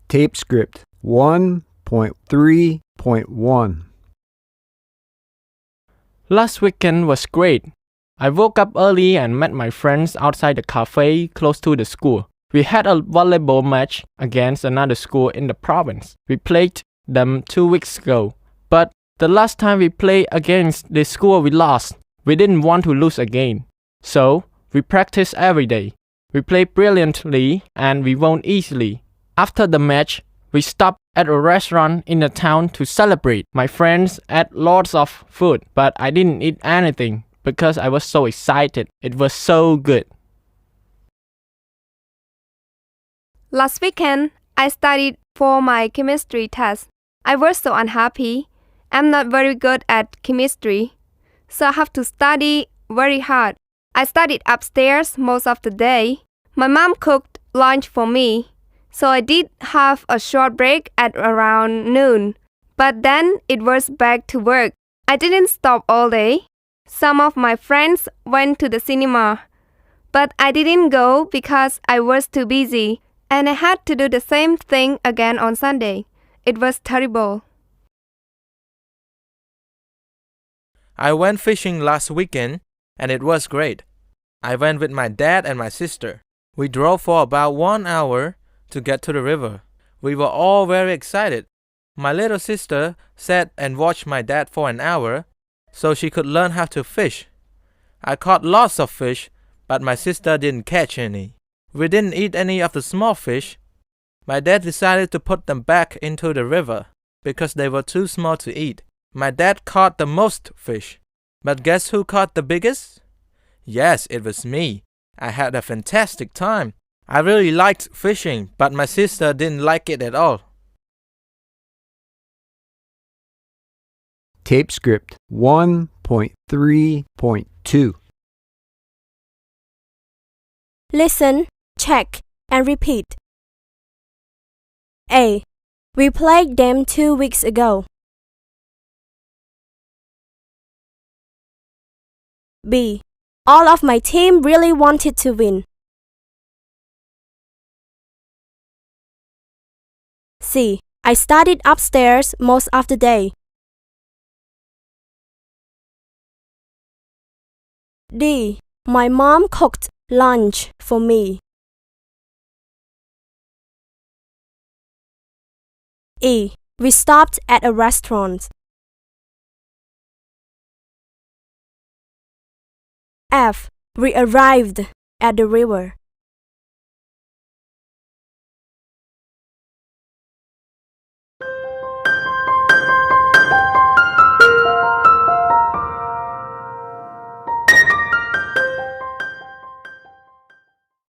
Tape script 1.3.1. Last weekend was great. I woke up early and met my friends outside the cafe close to the school. We had a volleyball match against another school in the province. We played them 2 weeks ago. But the last time we played against this school we lost. We didn't want to lose again. So we practiced every day. We played brilliantly and we won easily. After the match, we stopped at a restaurant in the town to celebrate. My friends ate lots of food, but I didn't eat anything because I was so excited. It was so good. Last weekend, I studied for my chemistry test. I was so unhappy. I'm not very good at chemistry, so I have to study very hard. I studied upstairs most of the day. My mom cooked lunch for me, so I did have a short break at around noon. But then it was back to work. I didn't stop all day. Some of my friends went to the cinema, but I didn't go because I was too busy, and I had to do the same thing again on Sunday. It was terrible. I went fishing last weekend, and it was great. I went with my dad and my sister. We drove for about 1 hour to get to the river. We were all very excited. My little sister sat and watched my dad for an hour so she could learn how to fish. I caught lots of fish, but my sister didn't catch any. We didn't eat any of the small fish. My dad decided to put them back into the river because they were too small to eat. My dad caught the most fish. But guess who caught the biggest? Yes, it was me. I had a fantastic time. I really liked fishing, but my sister didn't like it at all. Tape script 1.3.2. Listen, check, and repeat. A. We played them 2 weeks ago. B. All of my team really wanted to win. C. I studied upstairs most of the day. D. My mom cooked lunch for me. E. We stopped at a restaurant. F. We arrived at the river.